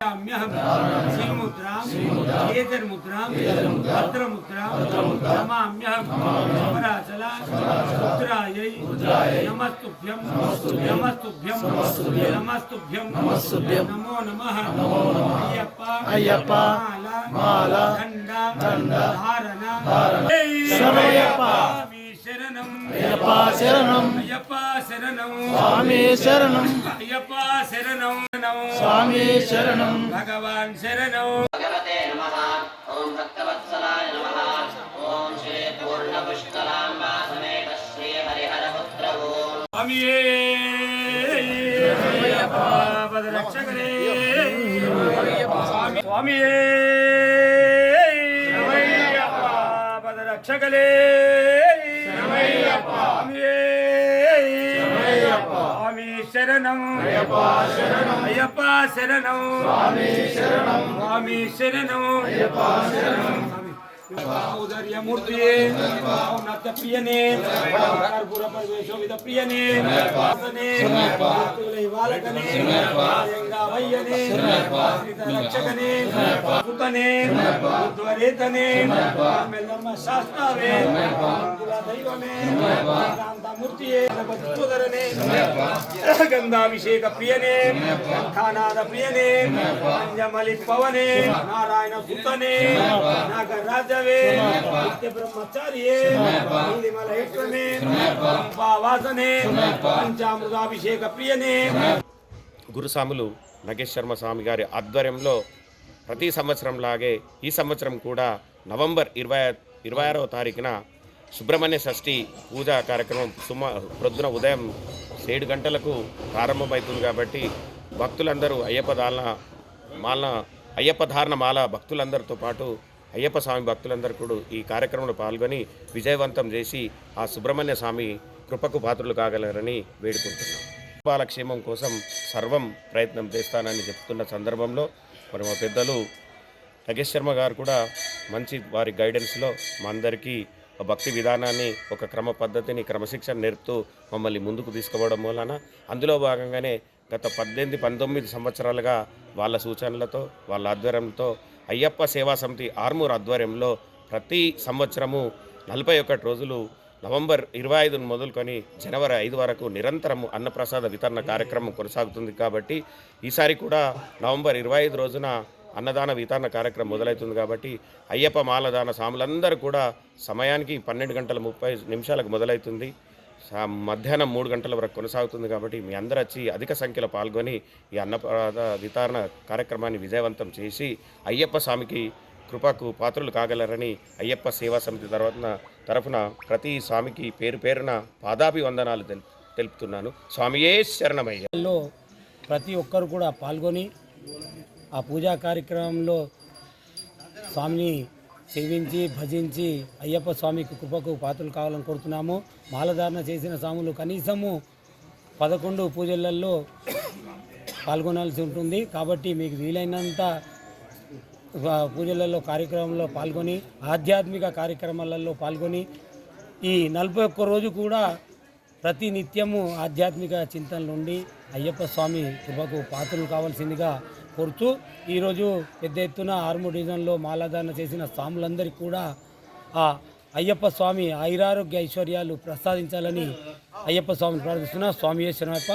धारयाम्यहं श्रीमुद्रां केतर्मुद्रां भद्रमुद्रां नमाम्यहं समराचला रुद्रायै नमस्तुभ्यं नमस्तुभ्यं नमस्तुभ्यं नमो नमः अय्यप्पा माला दंड धारण शरणयप्पा शरणं अय्यप्पा शरणं स्वामी शरणं अय्यप्पा शरणं स्वामी शरणं भगवान शरणं भगवते नमः ओम भक्तवत्सलाय नमः ओम श्री पूर्णपुष्कलाम्बा समेत श्री हरिहरपुत्र ओम स्वामी अय्यप्पा पदरक्षकरे स्वामी अय्यप्पा पदरक्षकरे शरणं अय्यप्पा शरणं स्वामी शरणं अय्यप्पा शरणं औदर्यमूर्तिये नृत्यप्रियने कर्पूर परमेश्वर प्रियने बालकने भय्यने रक्षकने पुतने उद्वरेतने शास्त्रावे दैवमे मूर्तिये गणपतिधरने गंधाभिषेक प्रियने गंधानाद प्रियने पंचमलि पवने नारायण सुतने नागराज नित्य ब्रह्मचार्ये नीलिमलहेश्वरने पंपावासने पंचामृताभिषेक प्रियने గురుసాములు నగేష్ శర్మ స్వామి గారి ఆధ్వర్యంలో ప్రతి సంవత్సరం లాగే ఈ సంవత్సరం కూడా నవంబర్ 26వ తారీఖున సుబ్రహ్మణ్య షష్ఠి పూజా కార్యక్రమం ప్రొద్దున ఉదయం 7 గంటలకు ప్రారంభమవుతుంది కాబట్టి భక్తులందరూ అయ్యప్ప ధారణ మాల భక్తులందరితో పాటు అయ్యప్ప స్వామి భక్తులందరూ కూడా ఈ కార్యక్రమంలో పాల్గొని విజయవంతం చేసి ఆ సుబ్రహ్మణ్య స్వామి కృపకు పాత్రలు కాగలరని వేడుకుంటున్నాం. బాల క్షేమం కోసం సర్వం ప్రయత్నం చేస్తానని చెప్తున్న సందర్భంలో మరి మా పెద్దలు నగేష్ శర్మ గారు కూడా మంచి వారి గైడెన్స్లో మా అందరికీ భక్తి విధానాన్ని ఒక క్రమ పద్ధతిని క్రమశిక్షణ నేర్పుతూ మమ్మల్ని ముందుకు తీసుకుపోవడం వలన అందులో భాగంగానే గత 18-19 సంవత్సరాలుగా వాళ్ళ సూచనలతో వాళ్ళ ఆధ్వర్యంతో అయ్యప్ప సేవా సమితి ఆర్మూర్ ఆధ్వర్యంలో ప్రతి సంవత్సరము 41 రోజులు నవంబర్ 25 మొదలుకొని జనవరి 5 వరకు నిరంతరము అన్నప్రసాద వితరణ కార్యక్రమం కొనసాగుతుంది. కాబట్టి ఈసారి కూడా నవంబర్ 25 రోజున అన్నదాన వితరణ కార్యక్రమం మొదలవుతుంది. కాబట్టి అయ్యప్ప మాలదాన స్వాములందరూ కూడా సమయానికి 12:30 మొదలవుతుంది. మధ్యాహ్నం 3 గంటల వరకు కొనసాగుతుంది. కాబట్టి మీ అందరూ వచ్చి అధిక సంఖ్యలో పాల్గొని ఈ అన్నప్రసాద వితరణ కార్యక్రమాన్ని విజయవంతం చేసి అయ్యప్ప స్వామికి కృపకు పాత్రలు కాగలరని అయ్యప్ప సేవా సమితి తరఫున ప్రతి స్వామికి పేరు పేరున పాదాభివందనాలు తెలుపుతున్నాను. స్వామియే శరణమయ్యలో ప్రతి ఒక్కరు కూడా పాల్గొని ఆ పూజా కార్యక్రమంలో స్వామిని సేవించి భజించి అయ్యప్ప స్వామికి కృపకు పాత్రలు కావాలని కోరుతున్నాము. మాలధారణ చేసిన స్వాములు కనీసము 11 పూజలలో పాల్గొనాల్సి ఉంటుంది. కాబట్టి మీకు వీలైనంత పూజలలో కార్యక్రమంలో పాల్గొని ఆధ్యాత్మిక కార్యక్రమాలలో పాల్గొని ఈ 41 రోజు కూడా ప్రతి నిత్యము ఆధ్యాత్మిక చింతనలు ఉండి అయ్యప్ప స్వామి కృపకు పాత్రలు కావాల్సిందిగా కోరుతూ ఈరోజు పెద్ద ఎత్తున ఆర్మూర్ డివిజన్లో మాలాధారణ చేసిన స్వాములందరికీ కూడా ఆ అయ్యప్ప స్వామి ఆయురారోగ్య ఐశ్వర్యాలు ప్రసాదించాలని అయ్యప్ప స్వామిని ప్రార్థిస్తున్నా. స్వామి శరణమయ్యప్ప.